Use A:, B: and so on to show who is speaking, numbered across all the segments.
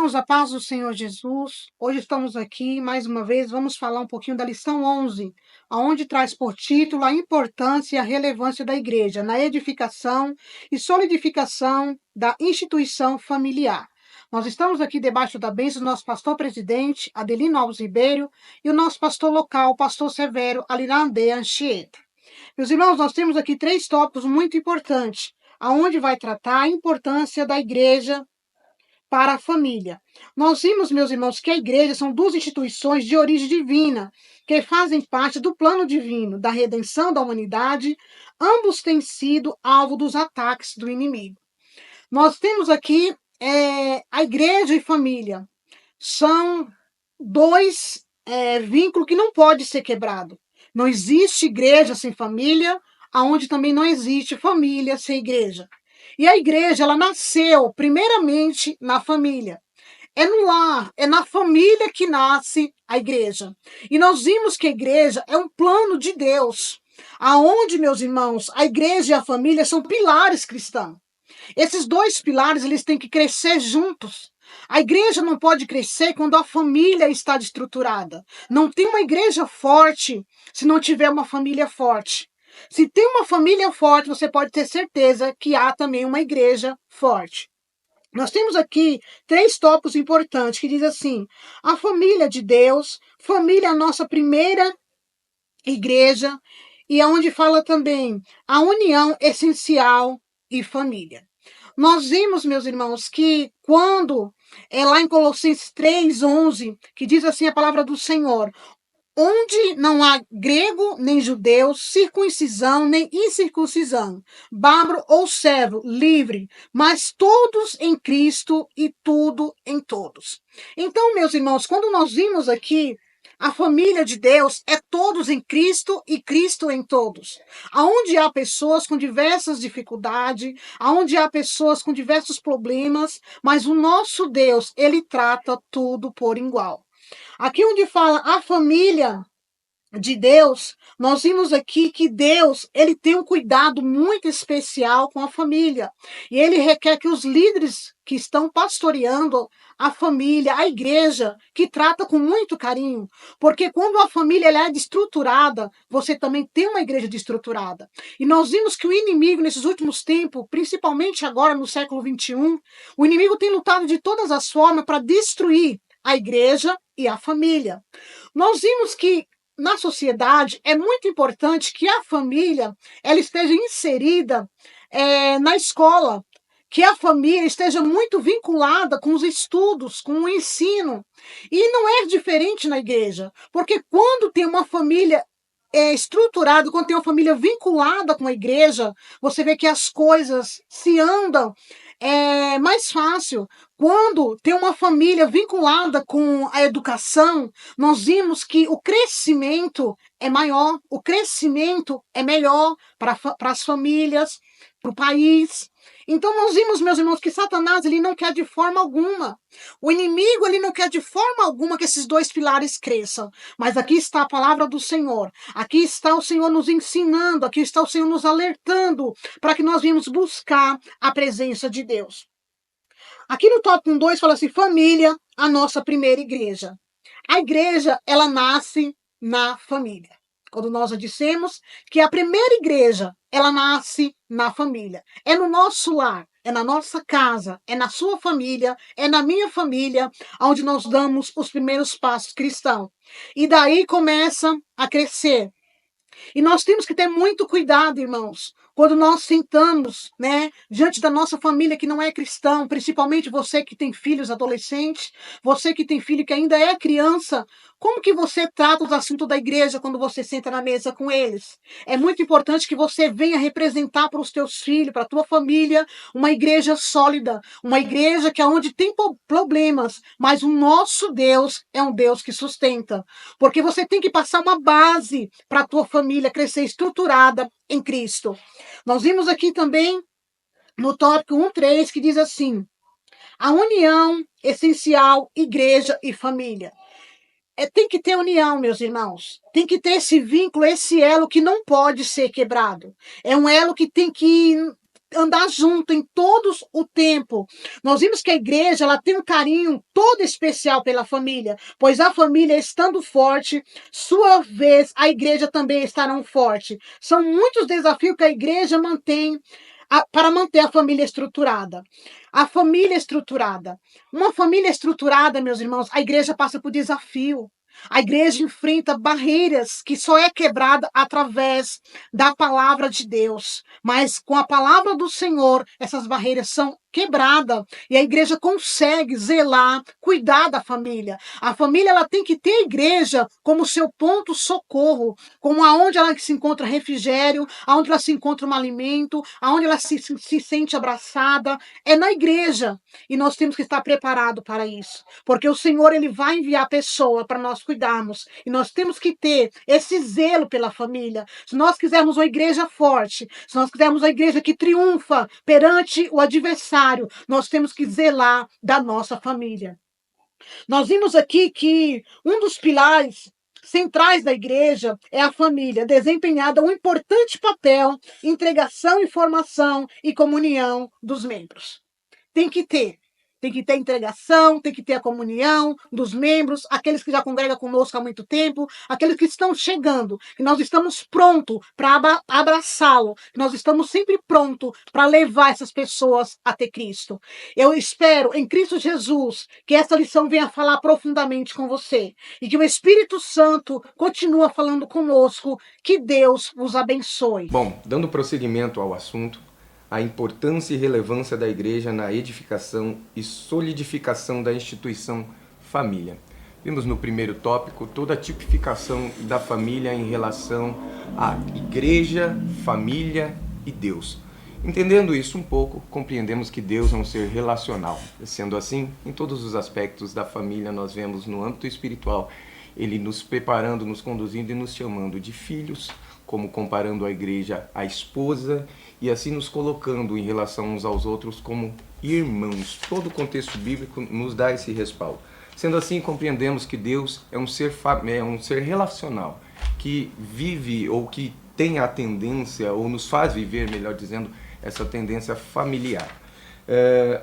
A: irmãos, a paz do Senhor Jesus. Hoje estamos aqui, mais uma vez, vamos falar um pouquinho da lição 11, aonde traz por título a importância e a relevância da igreja na edificação e solidificação da instituição familiar. Nós estamos aqui debaixo da bênção do nosso pastor presidente, Adelino Alves Ribeiro, e o nosso pastor local, pastor Severo Alinandê Anchieta. Meus irmãos, nós temos aqui 3 tópicos muito importantes, aonde vai tratar a importância da igreja para a família. Nós vimos, meus irmãos, que a igreja são 2 instituições de origem divina, que fazem parte do plano divino da redenção da humanidade. Ambos têm sido alvo dos ataques do inimigo. Nós temos aqui a igreja e família. São 2 vínculos que não pode ser quebrado. Não existe igreja sem família, aonde também não existe família sem igreja. E a igreja, ela nasceu primeiramente na família. É no lar, é na família que nasce a igreja. E nós vimos que a igreja é um plano de Deus, aonde, meus irmãos, a igreja e a família são pilares cristãos. Esses 2 pilares, eles têm que crescer juntos. A igreja não pode crescer quando a família está desestruturada. Não tem uma igreja forte se não tiver uma família forte. Se tem uma família forte, você pode ter certeza que há também uma igreja forte. Nós temos aqui 3 tópicos importantes que diz assim: a família de Deus, família é a nossa primeira igreja, e aonde fala também a união essencial e família. Nós vimos, meus irmãos, que quando é lá em Colossenses 3:11, que diz assim a palavra do Senhor: onde não há grego nem judeu, circuncisão nem incircuncisão, bárbaro ou servo, livre, mas todos em Cristo e tudo em todos. Então, meus irmãos, quando nós vimos aqui a família de Deus é todos em Cristo e Cristo em todos. Aonde há pessoas com diversas dificuldades, aonde há pessoas com diversos problemas, mas o nosso Deus, ele trata tudo por igual. Aqui onde fala a família de Deus, nós vimos aqui que Deus, ele tem um cuidado muito especial com a família. E ele requer que os líderes que estão pastoreando a família, a igreja, que trata com muito carinho, porque quando a família ela é destruturada, você também tem uma igreja destruturada. E nós vimos que o inimigo nesses últimos tempos, principalmente agora no século 21, o inimigo tem lutado de todas as formas para destruir a igreja e a família. Nós vimos que na sociedade é muito importante que a família ela esteja inserida na escola, que a família esteja muito vinculada com os estudos, com o ensino. E não é diferente na igreja, porque quando tem uma família estruturada, quando tem uma família vinculada com a igreja, você vê que as coisas se andam mais fácil. Quando tem uma família vinculada com a educação, nós vimos que o crescimento é maior, o crescimento é melhor para as famílias, para o país. Então nós vimos, meus irmãos, que Satanás ele não quer de forma alguma. O inimigo ele não quer de forma alguma que esses 2 pilares cresçam. Mas aqui está a palavra do Senhor. Aqui está o Senhor nos ensinando, aqui está o Senhor nos alertando para que nós venhamos buscar a presença de Deus. Aqui no tópico 2 fala assim: família, a nossa primeira igreja. A igreja, ela nasce na família. Quando nós já dissemos que a primeira igreja, ela nasce na família. É no nosso lar, é na nossa casa, é na sua família, é na minha família, onde nós damos os primeiros passos cristãos. E daí começa a crescer. E nós temos que ter muito cuidado, irmãos, quando nós sentamos, diante da nossa família que não é cristão, principalmente você que tem filhos adolescentes, você que tem filho que ainda é criança, como que você trata os assuntos da igreja quando você senta na mesa com eles? É muito importante que você venha representar para os teus filhos, para a tua família, uma igreja sólida, uma igreja que é onde tem problemas, mas o nosso Deus é um Deus que sustenta, porque você tem que passar uma base para a tua família crescer estruturada em Cristo. Nós vimos aqui também no tópico 1:3 que diz assim: a união essencial, igreja e família. Tem que ter união, meus irmãos. Tem que ter esse vínculo, esse elo que não pode ser quebrado. É um elo que tem que andar junto em todos o tempo. Nós vimos que a igreja ela tem um carinho todo especial pela família, pois a família estando forte, sua vez a igreja também estará forte. São muitos desafios que a igreja mantém para manter a família estruturada. A família estruturada. Uma família estruturada, meus irmãos, a igreja passa por desafio. A igreja enfrenta barreiras que só é quebrada através da palavra de Deus. Mas com a palavra do Senhor, essas barreiras são quebradas e a igreja consegue zelar, cuidar da família. A família ela tem que ter a igreja como seu ponto socorro, como aonde ela se encontra refrigério, aonde ela se encontra um alimento, aonde ela se sente abraçada, é na igreja. E nós temos que estar preparados para isso, porque o Senhor ele vai enviar pessoa para nós cuidarmos, e nós temos que ter esse zelo pela família. Se nós quisermos uma igreja forte, se nós quisermos uma igreja que triunfa perante o adversário, nós temos que zelar da nossa família. Nós vimos aqui que um dos pilares centrais da igreja é a família, desempenhada um importante papel em entregação, informação e comunhão dos membros. Tem que ter. Tem que ter a entregação, tem que ter a comunhão dos membros, aqueles que já congregam conosco há muito tempo, aqueles que estão chegando, que nós estamos prontos para abraçá-lo, que nós estamos sempre prontos para levar essas pessoas até Cristo. Eu espero, em Cristo Jesus, que essa lição venha falar profundamente com você e que o Espírito Santo continue falando conosco. Que Deus os abençoe.
B: Bom, dando prosseguimento ao assunto, a importância e relevância da igreja na edificação e solidificação da instituição família. Vimos no primeiro tópico toda a tipificação da família em relação à igreja, família e Deus. Entendendo isso um pouco, compreendemos que Deus é um ser relacional. Sendo assim, em todos os aspectos da família nós vemos no âmbito espiritual Ele nos preparando, nos conduzindo e nos chamando de filhos, como comparando a igreja à esposa, e assim nos colocando em relação uns aos outros como irmãos. Todo o contexto bíblico nos dá esse respaldo. Sendo assim, compreendemos que Deus é um ser relacional, que vive ou que tem a tendência, ou nos faz viver, melhor dizendo, essa tendência familiar.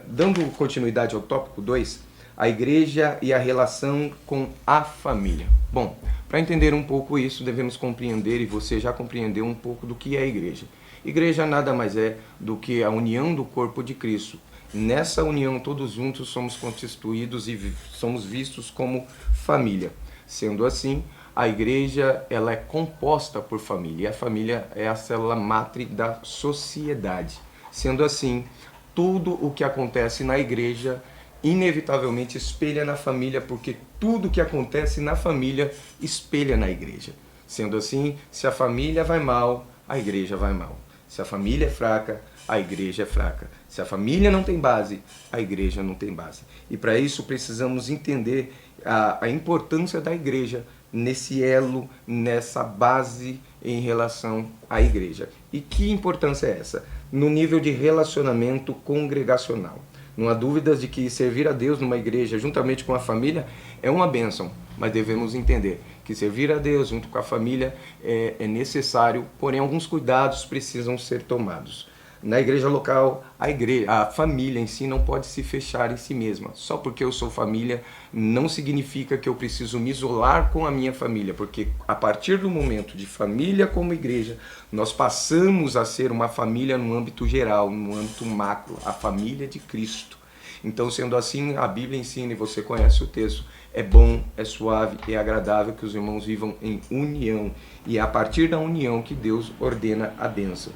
B: Dando continuidade ao tópico 2, a igreja e a relação com a família. Bom, para entender um pouco isso, devemos compreender, e você já compreendeu um pouco do que é a igreja. Igreja nada mais é do que a união do corpo de Cristo. Nessa união, todos juntos somos constituídos e somos vistos como família. Sendo assim, a igreja ela é composta por família, e a família é a célula mátrix da sociedade. Sendo assim, tudo o que acontece na igreja inevitavelmente espelha na família, porque tudo que acontece na família espelha na igreja. Sendo assim, se a família vai mal, a igreja vai mal. Se a família é fraca, a igreja é fraca. Se a família não tem base, a igreja não tem base. E para isso precisamos entender a importância da igreja nesse elo, nessa base em relação à igreja. E que importância é essa? No nível de relacionamento congregacional. Não há dúvidas de que servir a Deus numa igreja juntamente com a família é uma bênção, mas devemos entender que servir a Deus junto com a família é necessário, porém alguns cuidados precisam ser tomados. Na igreja local, a família em si não pode se fechar em si mesma. Só porque eu sou família não significa que eu preciso me isolar com a minha família, porque a partir do momento de família como igreja, nós passamos a ser uma família no âmbito geral, no âmbito macro, a família de Cristo. Então, sendo assim, a Bíblia ensina, e você conhece o texto, é bom, é suave, é agradável que os irmãos vivam em união, e é a partir da união que Deus ordena a bênção.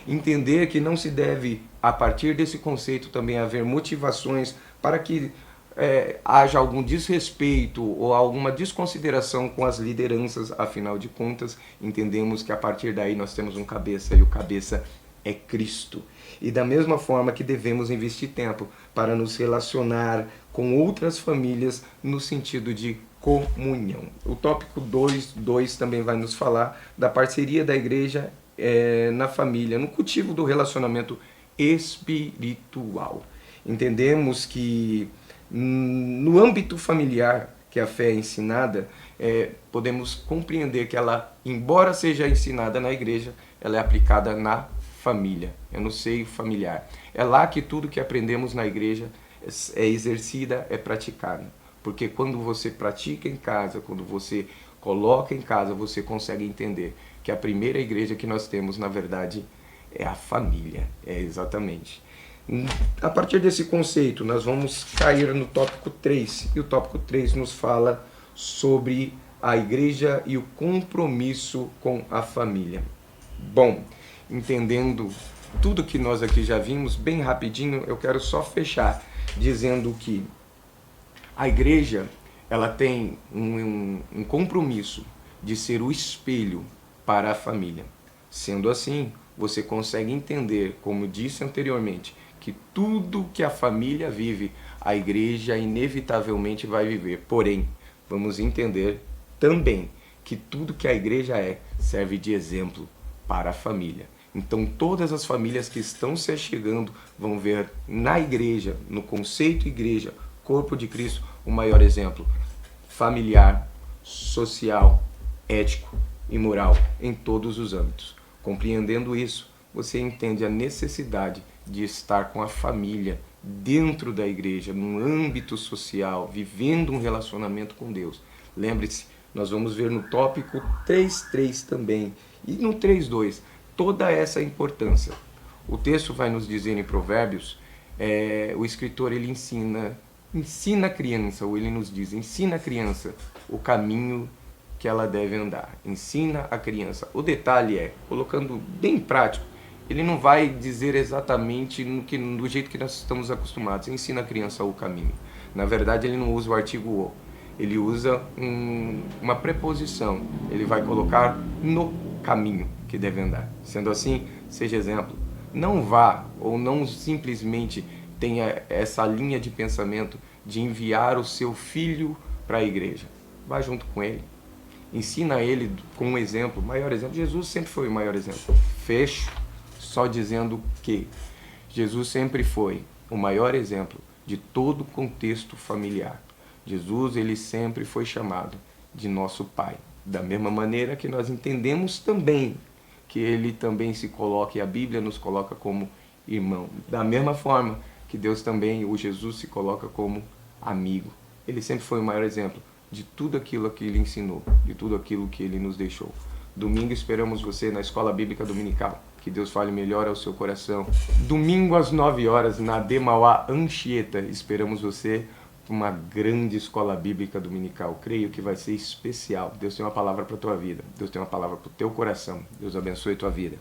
B: Entender que não se deve, a partir desse conceito, também haver motivações para que haja algum desrespeito ou alguma desconsideração com as lideranças. Afinal de contas, entendemos que a partir daí nós temos um cabeça, e o cabeça é Cristo. E da mesma forma que devemos investir tempo para nos relacionar com outras famílias no sentido de comunhão. O tópico 2 também vai nos falar da parceria da igreja na família, no cultivo do relacionamento espiritual. Entendemos que no âmbito familiar que a fé é ensinada, podemos compreender que ela, embora seja ensinada na igreja, ela é aplicada na família, é no seio familiar. É lá que tudo que aprendemos na igreja é exercida, é praticado. Porque quando você pratica em casa, quando você coloca em casa, você consegue entender que a primeira igreja que nós temos, na verdade, é a família. É exatamente. A partir desse conceito, nós vamos cair no tópico 3. E o tópico 3 nos fala sobre a igreja e o compromisso com a família. Bom, entendendo tudo que nós aqui já vimos, bem rapidinho, eu quero só fechar dizendo que a igreja, ela tem um compromisso de ser o espelho para a família. Sendo assim, você consegue entender, como disse anteriormente, que tudo que a família vive, a igreja inevitavelmente vai viver. Porém, vamos entender também que tudo que a igreja é serve de exemplo para a família. Então todas as famílias que estão se chegando vão ver na igreja, no conceito igreja, corpo de Cristo, o maior exemplo familiar, social, ético e moral em todos os âmbitos. Compreendendo isso, você entende a necessidade de estar com a família dentro da igreja, num âmbito social, vivendo um relacionamento com Deus. Lembre-se, nós vamos ver no tópico 3.3 também e no 3.2 toda essa importância. O texto vai nos dizer em Provérbios, o escritor ele ensina a criança, ou ele nos diz, ensina a criança o caminho que ela deve andar. Ensina a criança. O detalhe é, colocando bem prático, ele não vai dizer exatamente do jeito que nós estamos acostumados. Ensina a criança o caminho. Na verdade, ele não usa o artigo o. Ele usa uma preposição. Ele vai colocar no caminho que deve andar. Sendo assim, seja exemplo. Não vá ou não simplesmente tenha essa linha de pensamento de enviar o seu filho para a igreja. Vá junto com ele. Ensina ele com um exemplo, maior exemplo. Jesus sempre foi o maior exemplo. Fecho só dizendo que Jesus sempre foi o maior exemplo de todo o contexto familiar. Jesus, ele sempre foi chamado de nosso Pai. Da mesma maneira que nós entendemos também que ele também se coloca, e a Bíblia nos coloca como irmão. Da mesma forma que Deus também, o Jesus, se coloca como amigo. Ele sempre foi o maior exemplo de tudo aquilo que ele ensinou, de tudo aquilo que ele nos deixou. Domingo esperamos você na Escola Bíblica Dominical. Que Deus fale melhor ao seu coração. Domingo às 9 horas na de Mauá, Anchieta. Esperamos você para uma grande Escola Bíblica Dominical. Creio que vai ser especial. Deus tem uma palavra para a tua vida. Deus tem uma palavra para o teu coração. Deus abençoe a tua vida.